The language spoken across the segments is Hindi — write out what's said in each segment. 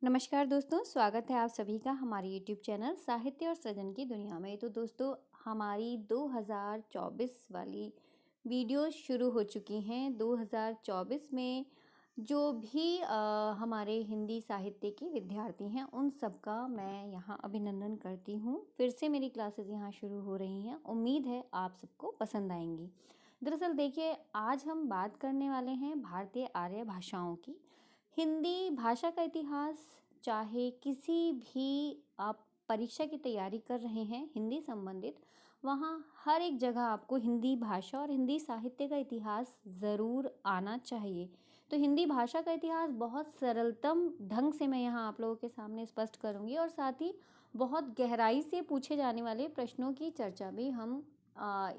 नमस्कार दोस्तों, स्वागत है आप सभी का हमारे यूट्यूब चैनल साहित्य और सृजन की दुनिया में। तो दोस्तों, हमारी 2024 वाली वीडियो शुरू हो चुकी हैं। 2024 में जो भी हमारे हिंदी साहित्य के विद्यार्थी हैं, उन सबका मैं यहाँ अभिनंदन करती हूँ। फिर से मेरी क्लासेस यहाँ शुरू हो रही हैं। उम्मीद है आप सबको पसंद आएंगी। दरअसल देखिए, आज हम बात करने वाले हैं भारतीय आर्य भाषाओं की। हिंदी भाषा का इतिहास, चाहे किसी भी आप परीक्षा की तैयारी कर रहे हैं हिंदी संबंधित, वहाँ हर एक जगह आपको हिंदी भाषा और हिंदी साहित्य का इतिहास ज़रूर आना चाहिए। तो हिंदी भाषा का इतिहास बहुत सरलतम ढंग से मैं यहाँ आप लोगों के सामने स्पष्ट करूँगी, और साथ ही बहुत गहराई से पूछे जाने वाले प्रश्नों की चर्चा भी हम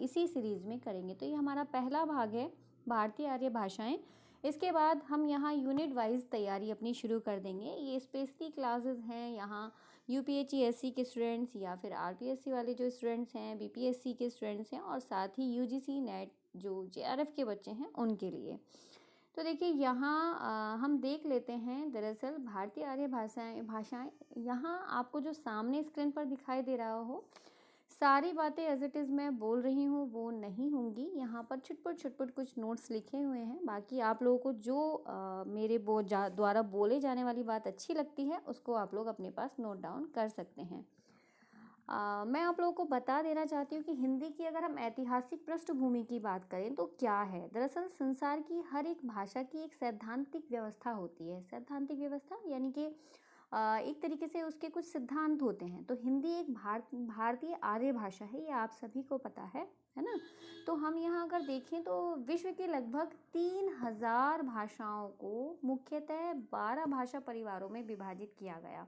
इसी सीरीज़ में करेंगे। तो ये हमारा पहला भाग है, भारतीय आर्य भाषाएं। इसके बाद हम यहाँ यूनिट वाइज तैयारी अपनी शुरू कर देंगे। ये स्पेशली क्लासेस हैं यहाँ यूपीएससी के स्टूडेंट्स या फिर आरपीएससी वाले जो स्टूडेंट्स हैं, बीपीएससी के स्टूडेंट्स हैं, और साथ ही यूजीसी नेट जो जेआरएफ के बच्चे हैं उनके लिए। तो देखिए, यहाँ हम देख लेते हैं। दरअसल भारतीय आर्य भाषाएं यहाँ आपको जो सामने स्क्रीन पर दिखाई दे रहा हो, सारी बातें एज इट इज़ मैं बोल रही हूँ वो नहीं होंगी। यहाँ पर छुटपुट कुछ नोट्स लिखे हुए हैं। बाकी आप लोगों को जो मेरे द्वारा बोले जाने वाली बात अच्छी लगती है, उसको आप लोग अपने पास नोट डाउन कर सकते हैं। मैं आप लोगों को बता देना चाहती हूँ कि हिंदी की अगर हम ऐतिहासिक पृष्ठभूमि की बात करें तो क्या है। दरअसल संसार की हर एक भाषा की एक सैद्धांतिक व्यवस्था होती है। सैद्धांतिक व्यवस्था यानी कि एक तरीके से उसके कुछ सिद्धांत होते हैं। तो हिंदी एक भारतीय आर्य भाषा है, ये आप सभी को पता है ना। तो हम यहाँ अगर देखें तो विश्व के लगभग 3000 भाषाओं को मुख्यतः 12 भाषा परिवारों में विभाजित किया गया।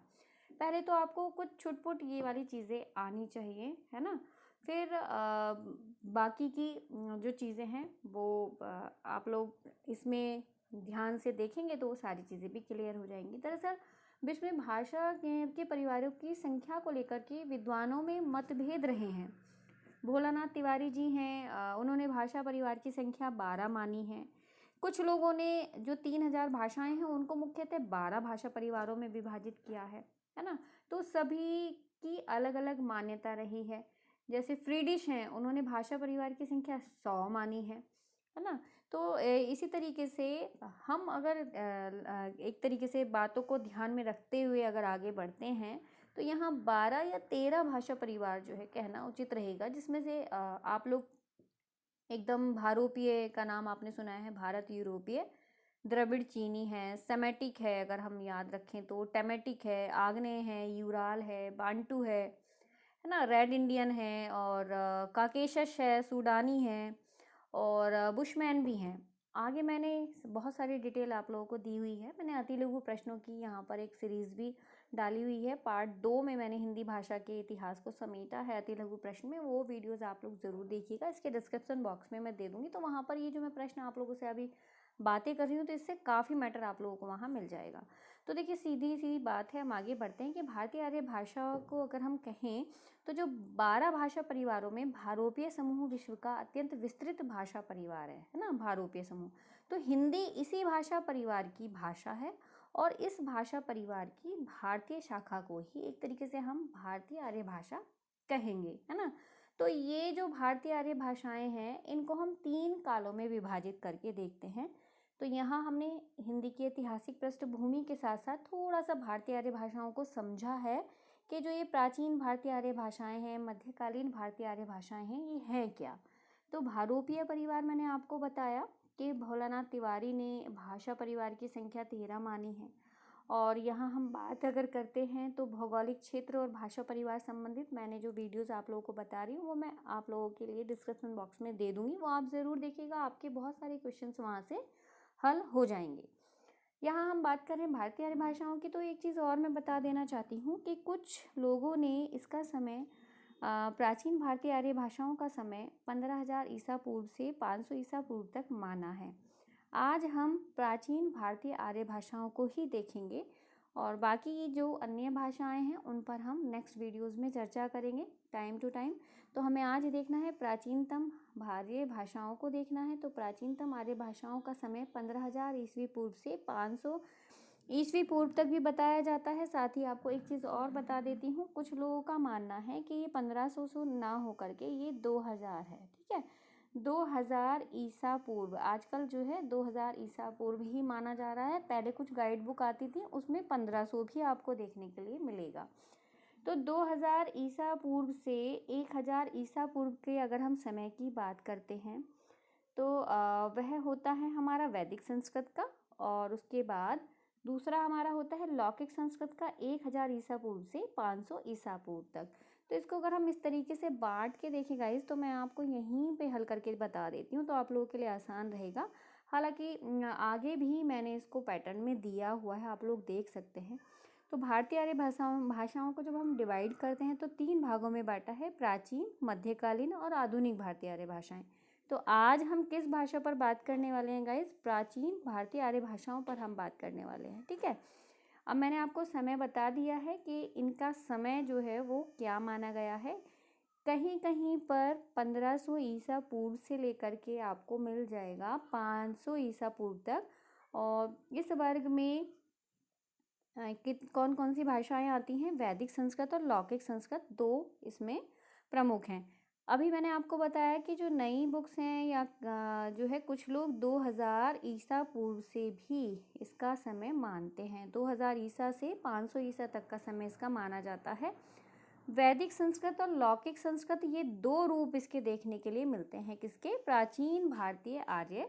पहले तो आपको कुछ छुटपुट ये वाली चीज़ें आनी चाहिए, है ना। फिर बाकी की जो चीज़ें हैं वो आप लोग इसमें ध्यान से देखेंगे तो वो सारी चीज़ें भी क्लियर हो जाएंगी। दरअसल विश्व में भाषा के परिवारों की संख्या को लेकर के विद्वानों में मतभेद रहे हैं। भोलानाथ तिवारी जी हैं, उन्होंने भाषा परिवार की संख्या 12 मानी है। कुछ लोगों ने जो 3000 भाषाएं हैं उनको मुख्यतः 12 भाषा परिवारों में विभाजित किया है ना। तो सभी की अलग अलग मान्यता रही है। जैसे फ्रीडिश हैं, उन्होंने भाषा परिवार की संख्या 100 मानी है ना। तो इसी तरीके से हम अगर एक तरीके से बातों को ध्यान में रखते हुए अगर आगे बढ़ते हैं तो यहाँ 12 या 13 भाषा परिवार जो है कहना उचित रहेगा, जिसमें से आप लोग एकदम भारोपीय का नाम आपने सुना है, भारत यूरोपीय, द्रविड़ चीनी है, सेमेटिक है अगर हम याद रखें तो, टेमेटिक है, आग्नेय है, यूराल है, बांटू है ना, रेड इंडियन है, और काकेशस है, सूडानी है, और बुशमैन भी हैं। आगे मैंने बहुत सारी डिटेल आप लोगों को दी हुई है। मैंने अति लघु प्रश्नों की यहाँ पर एक सीरीज़ भी डाली हुई है। पार्ट 2 में मैंने हिंदी भाषा के इतिहास को समेटा है अति लघु प्रश्न में। वो वीडियोज़ आप लोग ज़रूर देखिएगा, इसके डिस्क्रिप्शन बॉक्स में मैं दे दूँगी। तो वहाँ पर ये जो मैं प्रश्न आप लोगों से अभी बातें कर रही हूँ तो इससे काफ़ी मैटर आप लोगों को वहाँ मिल जाएगा। तो देखिए, सीधी सी बात है, हम आगे बढ़ते हैं कि भारतीय आर्य भाषा को अगर हम कहें तो जो 12 भाषा परिवारों में भारोपीय समूह विश्व का अत्यंत विस्तृत भाषा परिवार है ना, भारोपीय समूह। तो हिंदी इसी भाषा परिवार की भाषा है, और इस भाषा परिवार की भारतीय शाखा को ही एक तरीके से हम भारतीय आर्य भाषा कहेंगे, है ना। तो ये जो भारतीय आर्य भाषाएं हैं, इनको हम 3 कालों में विभाजित करके देखते हैं। तो यहाँ हमने हिंदी की ऐतिहासिक पृष्ठभूमि के साथ साथ थोड़ा सा भारतीय आर्य भाषाओं को समझा है कि जो ये प्राचीन भारतीय आर्य भाषाएं हैं, मध्यकालीन भारतीय आर्य भाषाएं हैं, ये हैं क्या। तो भारोपीय परिवार मैंने आपको बताया कि भोलानाथ तिवारी ने भाषा परिवार की संख्या 13 मानी है। और यहाँ हम बात अगर करते हैं तो भौगोलिक क्षेत्र और भाषा परिवार संबंधित मैंने जो वीडियोस आप लोगों को बता रही हूँ वो मैं आप लोगों के लिए डिस्क्रिप्शन बॉक्स में दे दूँगी, वो आप ज़रूर देखिएगा। आपके बहुत सारे क्वेश्चंस वहाँ से हल हो जाएंगे। यहाँ हम बात करें भारतीय आर्य भाषाओं की तो एक चीज़ और मैं बता देना चाहती हूँ कि कुछ लोगों ने इसका समय प्राचीन भारतीय आर्य भाषाओं का समय 15,000 ईसा पूर्व से 500 ईसा पूर्व तक माना है। आज हम प्राचीन भारतीय आर्य भाषाओं को ही देखेंगे, और बाकी जो अन्य भाषाएं हैं उन पर हम नेक्स्ट वीडियोस में चर्चा करेंगे टाइम टू टाइम। तो हमें आज देखना है प्राचीनतम आर्य भाषाओं को देखना है। तो प्राचीनतम आर्य भाषाओं का समय 15,000 ईस्वी पूर्व से 500 ईसवी पूर्व तक भी बताया जाता है। साथ ही आपको एक चीज़ और बता देती हूँ, कुछ लोगों का मानना है कि ये 1500 से ना हो करके ये 2000 है, ठीक है। 2000 ईसा पूर्व, आजकल जो है 2000 ईसा पूर्व ही माना जा रहा है। पहले कुछ गाइड बुक आती थी, उसमें 1500 भी आपको देखने के लिए मिलेगा। तो 2000 ईसा पूर्व से 1000 ईसा पूर्व के अगर हम समय की बात करते हैं तो वह होता है हमारा वैदिक संस्कृत का। और उसके बाद दूसरा हमारा होता है लौकिक संस्कृत का 1000 ईसा पूर्व से 500 ईसा पूर्व तक। तो इसको अगर हम इस तरीके से बांट के देखें गाइस, तो मैं आपको यहीं पे हल करके बता देती हूँ, तो आप लोगों के लिए आसान रहेगा। हालांकि आगे भी मैंने इसको पैटर्न में दिया हुआ है, आप लोग देख सकते हैं। तो भारतीय आर्य भाषाओं को जब हम डिवाइड करते हैं तो 3 भागों में बांटा है, प्राचीन, मध्यकालीन और आधुनिक भारतीय आर्य भाषाएं। तो आज हम किस भाषा पर बात करने वाले हैं गाइस? प्राचीन भारतीय आर्य भाषाओं पर हम बात करने वाले हैं, ठीक है। अब मैंने आपको समय बता दिया है कि इनका समय जो है वो क्या माना गया है। कहीं कहीं पर 1500 ईसा पूर्व से लेकर के आपको मिल जाएगा 500 ईसा पूर्व तक। और इस वर्ग में कौन कौन सी भाषाएं आती हैं? वैदिक संस्कृत और लौकिक संस्कृत, दो इसमें प्रमुख हैं। अभी मैंने आपको बताया कि जो नई बुक्स हैं या जो है कुछ लोग 2000 ईसा पूर्व से भी इसका समय मानते हैं। 2000 ईसा से 500 ईसा तक का समय इसका माना जाता है। वैदिक संस्कृत और लौकिक संस्कृत, ये दो रूप इसके देखने के लिए मिलते हैं, किसके? प्राचीन भारतीय आर्य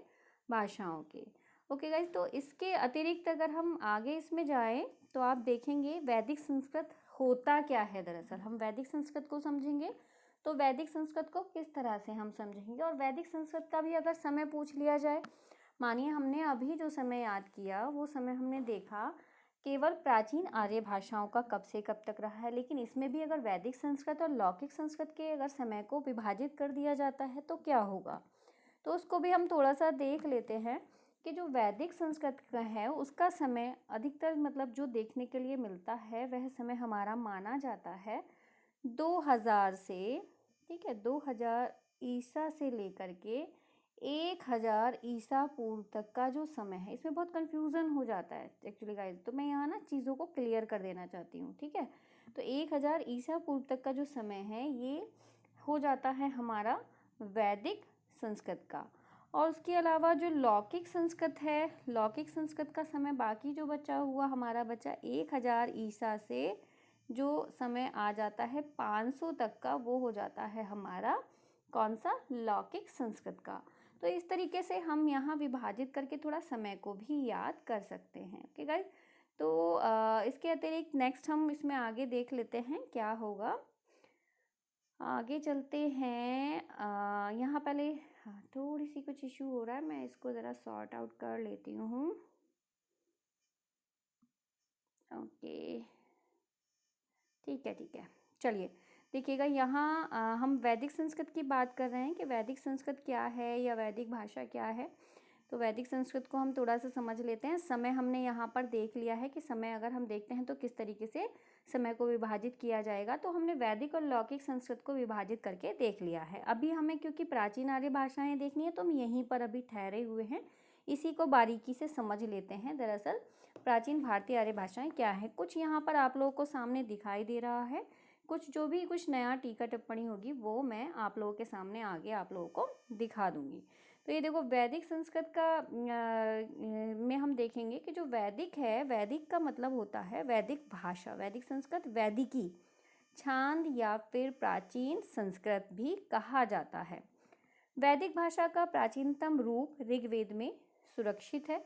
भाषाओं के। ओके गाइज, तो इसके अतिरिक्त अगर हम आगे इसमें जाएं तो आप देखेंगे वैदिक संस्कृत होता क्या है। दरअसल हम वैदिक संस्कृत को समझेंगे तो वैदिक संस्कृत को किस तरह से हम समझेंगे, और वैदिक संस्कृत का भी अगर समय पूछ लिया जाए, मानिए हमने अभी जो समय याद किया वो समय हमने देखा केवल प्राचीन आर्य भाषाओं का कब से कब तक रहा है, लेकिन इसमें भी अगर वैदिक संस्कृत और लौकिक संस्कृत के अगर समय को विभाजित कर दिया जाता है तो क्या होगा, तो उसको भी हम थोड़ा सा देख लेते हैं कि जो वैदिक संस्कृत का है उसका समय अधिकतर मतलब जो देखने के लिए मिलता है वह समय हमारा माना जाता है 2000 से, ठीक है, 2000 ईसा से लेकर के 1000 ईसा पूर्व तक का जो समय है। इसमें बहुत कंफ्यूजन हो जाता है एक्चुअली गाइस, तो मैं यहाँ ना चीज़ों को क्लियर कर देना चाहती हूँ, ठीक है। तो 1000 ईसा पूर्व तक का जो समय है ये हो जाता है हमारा वैदिक संस्कृत का। और उसके अलावा जो लौकिक संस्कृत है, लौकिक संस्कृत का समय बाकी जो बचा हुआ हमारा बचा 1000 ईसा से जो समय आ जाता है 500 तक का, वो हो जाता है हमारा कौन सा? लौकिक संस्कृत का। तो इस तरीके से हम यहाँ विभाजित करके थोड़ा समय को भी याद कर सकते हैं। ओके गाइस, तो इसके अतिरिक्त नेक्स्ट हम इसमें आगे देख लेते हैं क्या होगा। आगे चलते हैं। यहाँ पहले हाँ थोड़ी सी कुछ इशू हो रहा है, मैं इसको ज़रा सॉर्ट आउट कर लेती हूँ। ओके, ठीक है ठीक है, चलिए देखिएगा यहाँ हम वैदिक संस्कृत की बात कर रहे हैं कि वैदिक संस्कृत क्या है या वैदिक भाषा क्या है। तो वैदिक संस्कृत को हम थोड़ा सा समझ लेते हैं। समय हमने यहाँ पर देख लिया है कि समय अगर हम देखते हैं तो किस तरीके से समय को विभाजित किया जाएगा, तो हमने वैदिक और लौकिक संस्कृत को विभाजित करके देख लिया है। अभी हमें क्योंकि प्राचीन आर्य भाषाएं देखनी है तो हम यहीं पर अभी ठहरे हुए हैं, इसी को बारीकी से समझ लेते हैं। दरअसल प्राचीन भारतीय आर्य भाषाएं क्या है, कुछ यहाँ पर आप लोगों को सामने दिखाई दे रहा है, कुछ जो भी कुछ नया टीका टिप्पणी होगी वो मैं आप लोगों के सामने आगे आप लोगों को दिखा दूंगी। तो ये देखो वैदिक संस्कृत का में हम देखेंगे कि जो वैदिक है, वैदिक का मतलब होता है वैदिक भाषा, वैदिक संस्कृत वैदिकी, छांद या फिर प्राचीन संस्कृत भी कहा जाता है। वैदिक भाषा का प्राचीनतम रूप ऋग्वेद में सुरक्षित है।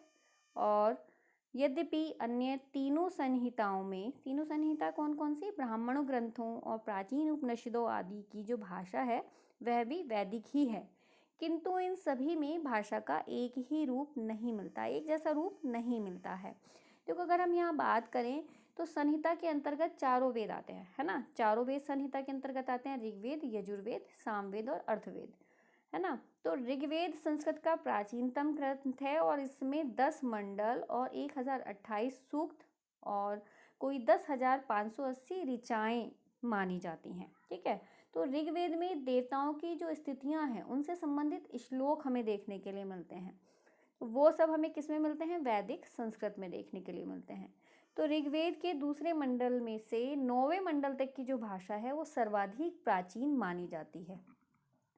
और यद्यपि अन्य तीनों संहिताओं में, तीनों संहिता कौन कौन सी? ब्राह्मणों ग्रंथों और प्राचीन उपनिषदों आदि की जो भाषा है वह भी वैदिक ही है, किंतु इन सभी में भाषा का एक ही रूप नहीं मिलता, एक जैसा रूप नहीं मिलता है। देखो अगर हम यहाँ बात करें तो संहिता के अंतर्गत चारों वेद आते हैं, है ना। चारों वेद संहिता के अंतर्गत आते हैं, ऋग्वेद, यजुर्वेद, सामवेद और अर्थवेद, है ना। तो ऋग्वेद संस्कृत का प्राचीनतम ग्रंथ है और इसमें 10 मंडल और 1028 सूक्त और कोई 10,580 ऋचाएं मानी जाती हैं, ठीक है। तो ऋग्वेद में देवताओं की जो स्थितियां हैं उनसे संबंधित श्लोक हमें देखने के लिए मिलते हैं। तो वो सब हमें किस में मिलते हैं? वैदिक संस्कृत में देखने के लिए मिलते हैं। तो ऋग्वेद के दूसरे मंडल में से 9वें मंडल तक की जो भाषा है वो सर्वाधिक प्राचीन मानी जाती है।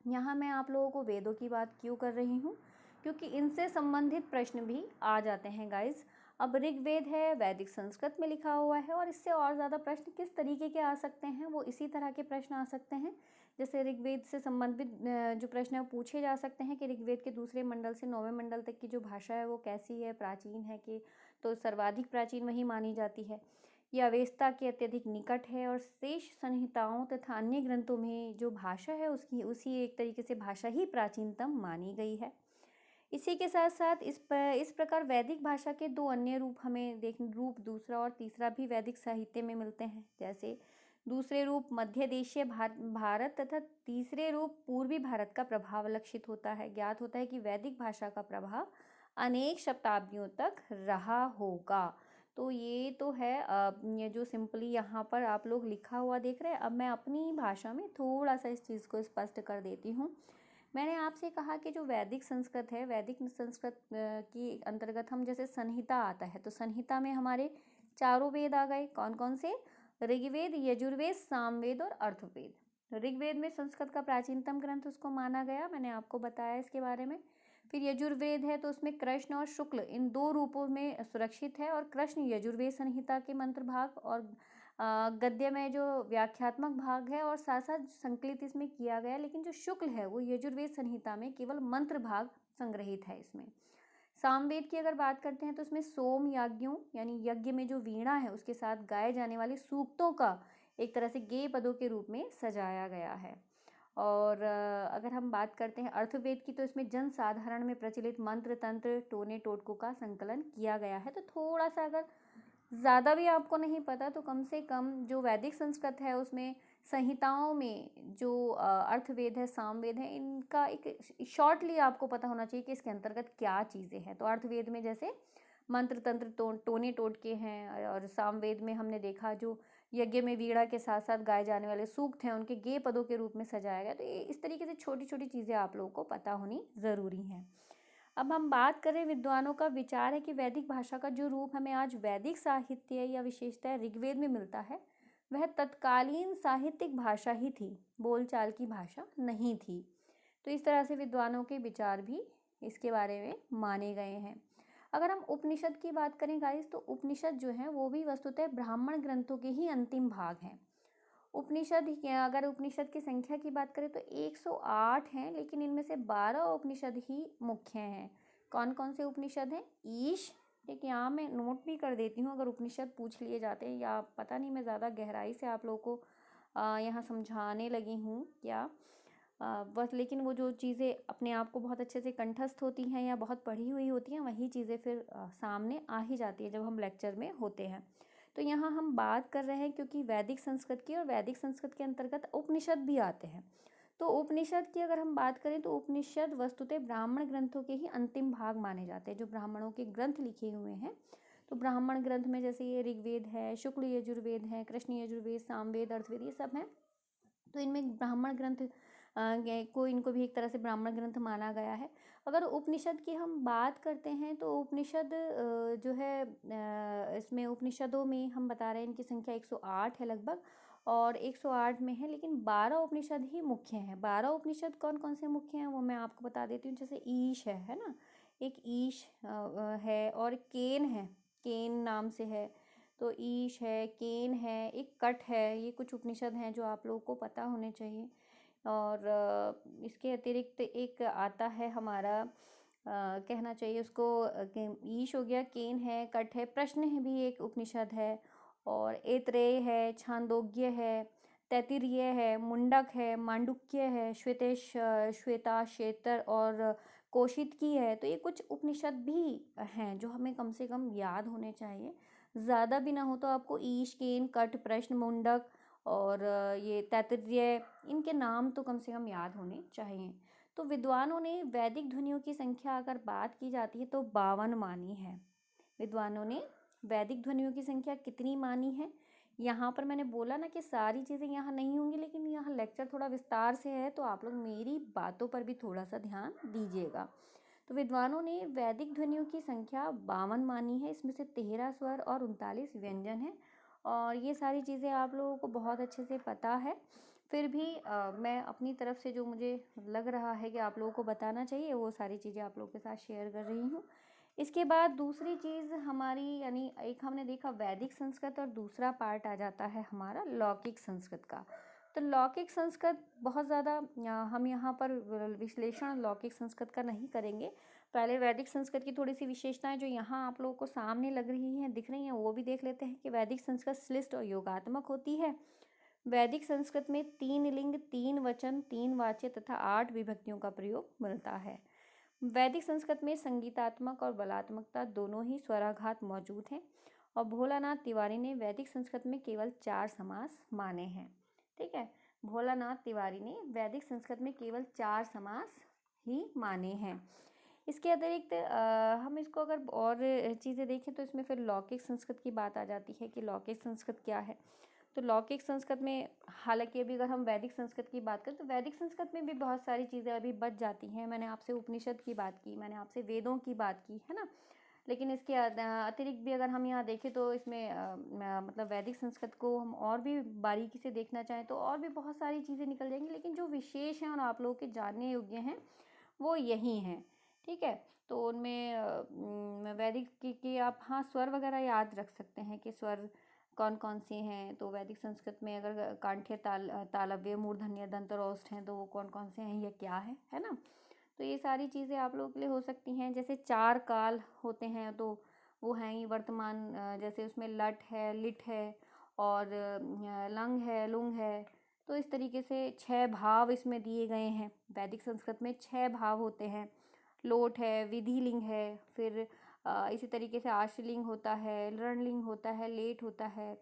यहाँ मैं आप लोगों को वेदों की बात क्यों कर रही हूँ? क्योंकि इनसे संबंधित प्रश्न भी आ जाते हैं गाइस। अब ऋग्वेद है, वैदिक संस्कृत में लिखा हुआ है, और इससे और ज़्यादा प्रश्न किस तरीके के आ सकते हैं? वो इसी तरह के प्रश्न आ सकते हैं जैसे ऋग्वेद से संबंधित जो प्रश्न है वो पूछे जा सकते हैं कि ऋग्वेद के दूसरे मंडल से 9वें मंडल तक की जो भाषा है वो कैसी है, प्राचीन है कि तो सर्वाधिक प्राचीन वही मानी जाती है, यह अवेस्ता के अत्यधिक निकट है, और शेष संहिताओं तथा अन्य ग्रंथों में जो भाषा है उसकी उसी एक तरीके से भाषा ही प्राचीनतम मानी गई है। इसी के साथ साथ इस प्रकार वैदिक भाषा के दो अन्य रूप हमें रूप दूसरा और तीसरा भी वैदिक साहित्य में मिलते हैं। जैसे दूसरे रूप मध्य देशीय भारत तथा तीसरे रूप पूर्वी भारत का प्रभाव लक्षित होता है। ज्ञात होता है कि वैदिक भाषा का प्रभाव अनेक शताब्दियों तक रहा होगा। तो ये तो है ये जो सिंपली यहाँ पर आप लोग लिखा हुआ देख रहे हैं। अब मैं अपनी भाषा में थोड़ा सा इस चीज़ को स्पष्ट कर देती हूँ। मैंने आपसे कहा कि जो वैदिक संस्कृत है, वैदिक संस्कृत की अंतर्गत हम जैसे संहिता आता है, तो संहिता में हमारे चारों वेद आ गए। कौन कौन से? ऋग्वेद, यजुर्वेद, सामवेद और अर्थवेद। ऋग्वेद में संस्कृत का प्राचीनतम ग्रंथ उसको माना गया, मैंने आपको बताया इसके बारे में। फिर यजुर्वेद है तो उसमें कृष्ण और शुक्ल इन दो रूपों में सुरक्षित है, और कृष्ण यजुर्वेद संहिता के मंत्र भाग और गद्य में जो व्याख्यात्मक भाग है और साथ साथ संकलित इसमें किया गया, लेकिन जो शुक्ल है वो यजुर्वेद संहिता में केवल मंत्र भाग संग्रहित है इसमें। सामवेद की अगर बात करते हैं तो उसमें सोम याज्ञों यानी यज्ञ में जो वीणा है उसके साथ गाए जाने वाले सूक्तों का एक तरह से गेय पदों के रूप में सजाया गया है। और अगर हम बात करते हैं अर्थवेद की, तो इसमें जन साधारण में प्रचलित मंत्र तंत्र टोने टोटकों का संकलन किया गया है। तो थोड़ा सा अगर ज़्यादा भी आपको नहीं पता तो कम से कम जो वैदिक संस्कृत है उसमें संहिताओं में जो अर्थवेद है, सामवेद है, इनका एक शॉर्टली आपको पता होना चाहिए कि इसके अंतर्गत क्या चीज़ें हैं। तो अर्थवेद में जैसे मंत्र तंत्र टोने टोटके हैं, और सामवेद में हमने देखा जो यज्ञ में वीणा के साथ साथ गाए जाने वाले सूक्त हैं उनके गेय पदों के रूप में सजाया गया। तो ये इस तरीके से छोटी छोटी चीज़ें आप लोगों को पता होनी ज़रूरी हैं। अब हम बात करें, विद्वानों का विचार है कि वैदिक भाषा का जो रूप हमें आज वैदिक साहित्य या विशेषतः ऋग्वेद में मिलता है वह तत्कालीन साहित्यिक भाषा ही थी, बोलचाल की भाषा नहीं थी। तो इस तरह से विद्वानों के विचार भी इसके बारे में माने गए हैं। अगर हम उपनिषद की बात करें गाइस, तो उपनिषद जो है वो भी वस्तुतः ब्राह्मण ग्रंथों के ही अंतिम भाग हैं। अगर उपनिषद की संख्या की बात करें तो 108 हैं, लेकिन इनमें से 12 उपनिषद ही मुख्य हैं। कौन कौन से उपनिषद हैं? ईश, ठीक है, यहाँ मैं नोट भी कर देती हूँ अगर उपनिषद पूछ लिए जाते हैं, या पता नहीं मैं ज़्यादा गहराई से आप लोगों को यहाँ समझाने लगी हूँ क्या, बस लेकिन वो जो चीज़ें अपने आप को बहुत अच्छे से कंठस्थ होती हैं या बहुत पढ़ी हुई होती हैं वही चीज़ें फिर सामने आ ही जाती है जब हम लेक्चर में होते हैं। तो यहाँ हम बात कर रहे हैं क्योंकि वैदिक संस्कृत की, और वैदिक संस्कृत के अंतर्गत उपनिषद भी आते हैं। तो उपनिषद की अगर हम बात करें तो उपनिषद वस्तुतः ब्राह्मण ग्रंथों के ही अंतिम भाग माने जाते हैं, जो ब्राह्मणों के ग्रंथ लिखे हुए हैं। तो ब्राह्मण ग्रंथ में जैसे ये ऋग्वेद है, शुक्ल यजुर्वेद है, कृष्ण यजुर्वेद, सामवेद, अर्थवेद, ये सब हैं। तो इनमें ब्राह्मण ग्रंथ को इनको भी एक तरह से ब्राह्मण ग्रंथ माना गया है। अगर उपनिषद की हम बात करते हैं तो उपनिषद जो है इसमें उपनिषदों में हम बता रहे हैं इनकी संख्या 108 है लगभग, और 108 में है, लेकिन 12 उपनिषद ही मुख्य हैं। 12 उपनिषद कौन कौन से मुख्य हैं वो मैं आपको बता देती हूँ। जैसे ईश है ना, एक ईश है, और केन है, केन नाम से है। तो ईश है, केन है, एक कट है, ये कुछ उपनिषद हैं जो आप लोगों को पता होने चाहिए। और इसके अतिरिक्त एक आता है हमारा कहना चाहिए उसको ईश हो गया, केन है, कट है, प्रश्न है भी एक उपनिषद है, और ऐतरेय है, छांदोग्य है, तैत्तिरीय है, मुंडक है, मांडुक्य है, श्वेता श्वेतर और कौशितकी है। तो ये कुछ उपनिषद भी हैं जो हमें कम से कम याद होने चाहिए। ज़्यादा भी ना हो तो आपको ईश, केन, कट, प्रश्न, मुंडक और ये तैत्तिरीय, इनके नाम तो कम से कम याद होने चाहिए। तो विद्वानों ने वैदिक ध्वनियों की संख्या अगर बात की जाती है तो 52 मानी है। विद्वानों ने वैदिक ध्वनियों की संख्या कितनी मानी है? यहाँ पर मैंने बोला ना कि सारी चीज़ें यहाँ नहीं होंगी, लेकिन यहाँ लेक्चर थोड़ा विस्तार से है तो आप लोग मेरी बातों पर भी थोड़ा सा ध्यान दीजिएगा। तो विद्वानों ने वैदिक ध्वनियों की संख्या 52 मानी है। इसमें से 13 स्वर और 39 व्यंजन हैं। और ये सारी चीज़ें आप लोगों को बहुत अच्छे से पता है, फिर भी मैं अपनी तरफ से जो मुझे लग रहा है कि आप लोगों को बताना चाहिए, वो सारी चीज़ें आप लोगों के साथ शेयर कर रही हूँ। इसके बाद दूसरी चीज़ हमारी, यानी एक हमने देखा वैदिक संस्कृत, और दूसरा पार्ट आ जाता है हमारा लौकिक संस्कृत का। तो लौकिक संस्कृत बहुत ज़्यादा हम यहाँ पर विश्लेषण लौकिक संस्कृत का नहीं करेंगे। पहले वैदिक संस्कृत की थोड़ी सी विशेषताएं जो यहाँ आप लोगों को सामने लग रही हैं, दिख रही हैं, वो भी देख लेते हैं कि वैदिक संस्कृत श्लिष्ट और योगात्मक होती है। वैदिक संस्कृत में 3 लिंग, 3 वचन, 3 वाच्य तथा 8 विभक्तियों का प्रयोग मिलता है। वैदिक संस्कृत में संगीतात्मक और बलात्मकता दोनों ही स्वराघात मौजूद हैं। और भोलानाथ तिवारी ने वैदिक संस्कृत में केवल 4 समास माने हैं। ठीक है, भोलानाथ तिवारी ने वैदिक संस्कृत में केवल 4 समास ही माने हैं। इसके अतिरिक्त हम इसको अगर और चीज़ें देखें तो इसमें फिर लौकिक संस्कृत की बात आ जाती है कि लौकिक संस्कृत क्या है। तो लौकिक संस्कृत में, हालांकि अभी अगर हम वैदिक संस्कृत की बात करें तो वैदिक संस्कृत में भी बहुत सारी चीज़ें अभी बच जाती हैं। मैंने आपसे उपनिषद की बात की, मैंने आपसे वेदों की बात की, है ना। लेकिन इसके अतिरिक्त भी अगर हम यहाँ देखें तो इसमें मतलब वैदिक संस्कृत को हम और भी बारीकी से देखना चाहें तो और भी बहुत सारी चीज़ें निकल जाएंगी, लेकिन जो विशेष हैं और आप लोगों के जानने योग्य हैं वो यही हैं। ठीक है, तो उनमें वैदिक की आप हाँ स्वर वगैरह याद रख सकते हैं कि स्वर कौन कौन से हैं। तो वैदिक संस्कृत में अगर कांठ्य, तालव्य, मूर्धन्य, दंत और औष्ठ हैं तो वो कौन कौन से हैं, ये क्या है ना। तो ये सारी चीज़ें आप लोगों के लिए हो सकती हैं। जैसे 4 काल होते हैं तो वो हैं ही वर्तमान, जैसे उसमें लट है, लिट है, और लंग है, लुंग है। तो इस तरीके से 6 भाव इसमें दिए गए हैं। वैदिक संस्कृत में 6 भाव होते हैं। लोट है, विधिलिंग है, फिर इसी तरीके से आश्रलिंग होता है, रणलिंग होता है, लेट होता है,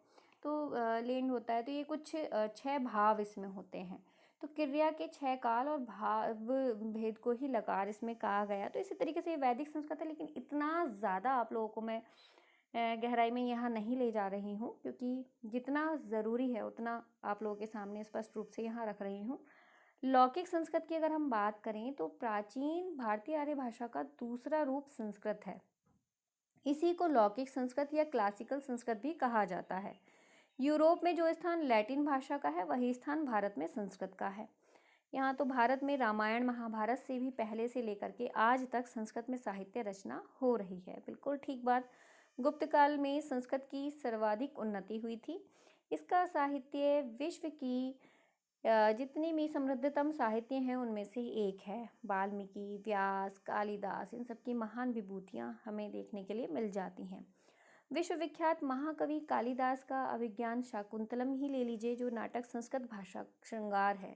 तो लेंड होता है। तो ये कुछ 6 भाव इसमें होते हैं। तो क्रिया के 6 काल और भाव भेद को ही लकार इसमें कहा गया। तो इसी तरीके से ये वैदिक संस्कृत है, लेकिन इतना ज़्यादा आप लोगों को मैं गहराई में यहाँ नहीं ले जा रही हूँ, क्योंकि जितना ज़रूरी है उतना आप लोगों के सामने स्पष्ट रूप से यहाँ रख रही हूँ। लौकिक संस्कृत की अगर हम बात करें तो प्राचीन भारतीय आर्य भाषा का दूसरा रूप संस्कृत है। इसी को लौकिक संस्कृत या क्लासिकल संस्कृत भी कहा जाता है। यूरोप में जो स्थान लैटिन भाषा का है, वही स्थान भारत में संस्कृत का है। यहाँ तो भारत में रामायण महाभारत से भी पहले से लेकर के आज तक संस्कृत में साहित्य रचना हो रही है। बिल्कुल ठीक बात। गुप्त काल में संस्कृत की सर्वाधिक उन्नति हुई थी। इसका साहित्य विश्व की जितनी भी समृद्धतम साहित्य हैं उनमें से एक है। वाल्मीकि, व्यास, कालिदास, इन सब की महान विभूतियाँ हमें देखने के लिए मिल जाती हैं। विश्वविख्यात महाकवि कालिदास का अभिज्ञान शाकुंतलम ही ले लीजिए, जो नाटक संस्कृत भाषा श्रृंगार है।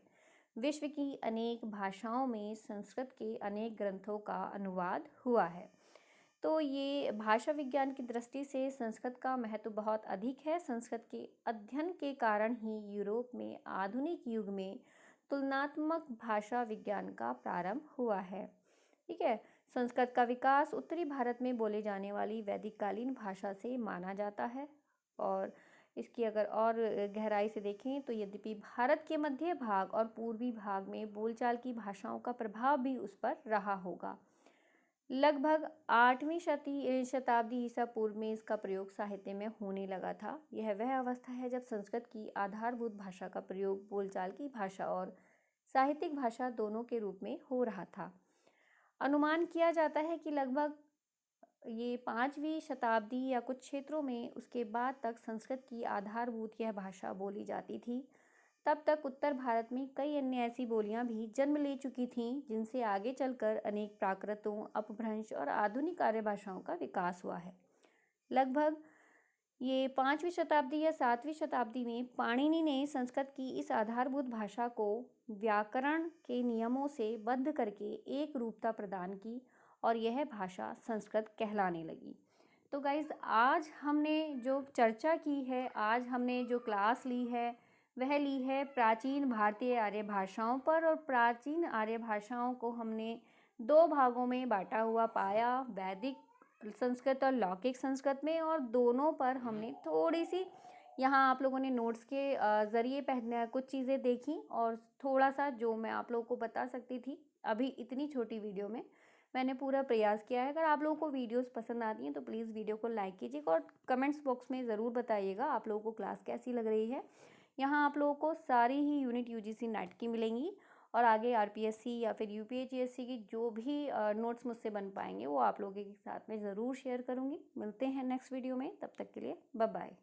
विश्व की अनेक भाषाओं में संस्कृत के अनेक ग्रंथों का अनुवाद हुआ है। तो ये भाषा विज्ञान की दृष्टि से संस्कृत का महत्व बहुत अधिक है। संस्कृत के अध्ययन के कारण ही यूरोप में आधुनिक युग में तुलनात्मक भाषा विज्ञान का प्रारंभ हुआ है। ठीक है, संस्कृत का विकास उत्तरी भारत में बोले जाने वाली वैदिक कालीन भाषा से माना जाता है। और इसकी अगर और गहराई से देखें तो यद्यपि भारत के मध्य भाग और पूर्वी भाग में बोलचाल की भाषाओं का प्रभाव भी उस पर रहा होगा। लगभग 8वीं शताब्दी ईसा पूर्व में इसका प्रयोग साहित्य में होने लगा था। यह वह अवस्था है जब संस्कृत की आधारभूत भाषा का प्रयोग बोलचाल की भाषा और साहित्यिक भाषा दोनों के रूप में हो रहा था। अनुमान किया जाता है कि लगभग ये 5वीं शताब्दी या कुछ क्षेत्रों में उसके बाद तक संस्कृत की आधारभूत यह भाषा बोली जाती थी। तब तक उत्तर भारत में कई अन्य ऐसी बोलियां भी जन्म ले चुकी थीं, जिनसे आगे चलकर अनेक प्राकृतों, अपभ्रंश और आधुनिक आर्य भाषाओं का विकास हुआ है। लगभग ये 5वीं शताब्दी या 7वीं शताब्दी में पाणिनि ने संस्कृत की इस आधारभूत भाषा को व्याकरण के नियमों से बद्ध करके एक रूपता प्रदान की और यह भाषा संस्कृत कहलाने लगी। तो गाइज, आज हमने जो चर्चा की है, आज हमने जो क्लास ली है, वह ली है प्राचीन भारतीय आर्य भाषाओं पर। और प्राचीन आर्य भाषाओं को हमने 2 भागों में बांटा हुआ पाया, वैदिक संस्कृत और लौकिक संस्कृत में। और दोनों पर हमने थोड़ी सी यहाँ आप लोगों ने नोट्स के ज़रिए पहले कुछ चीज़ें देखी, और थोड़ा सा जो मैं आप लोगों को बता सकती थी अभी इतनी छोटी वीडियो में, मैंने पूरा प्रयास किया है। अगर आप लोगों को वीडियोस पसंद आती हैं तो प्लीज़ वीडियो को लाइक कीजिएगा और कमेंट्स बॉक्स में ज़रूर बताइएगा आप लोगों को क्लास कैसी लग रही है। यहाँ आप लोगों को सारी ही यूनिट यूजीसी नेट की मिलेंगी और आगे आरपीएससी या फिर यूपीएससी की जो भी नोट्स मुझसे बन पाएंगे वो आप लोगों के साथ में ज़रूर शेयर करूँगी। मिलते हैं नेक्स्ट वीडियो में, तब तक के लिए बाय बाय।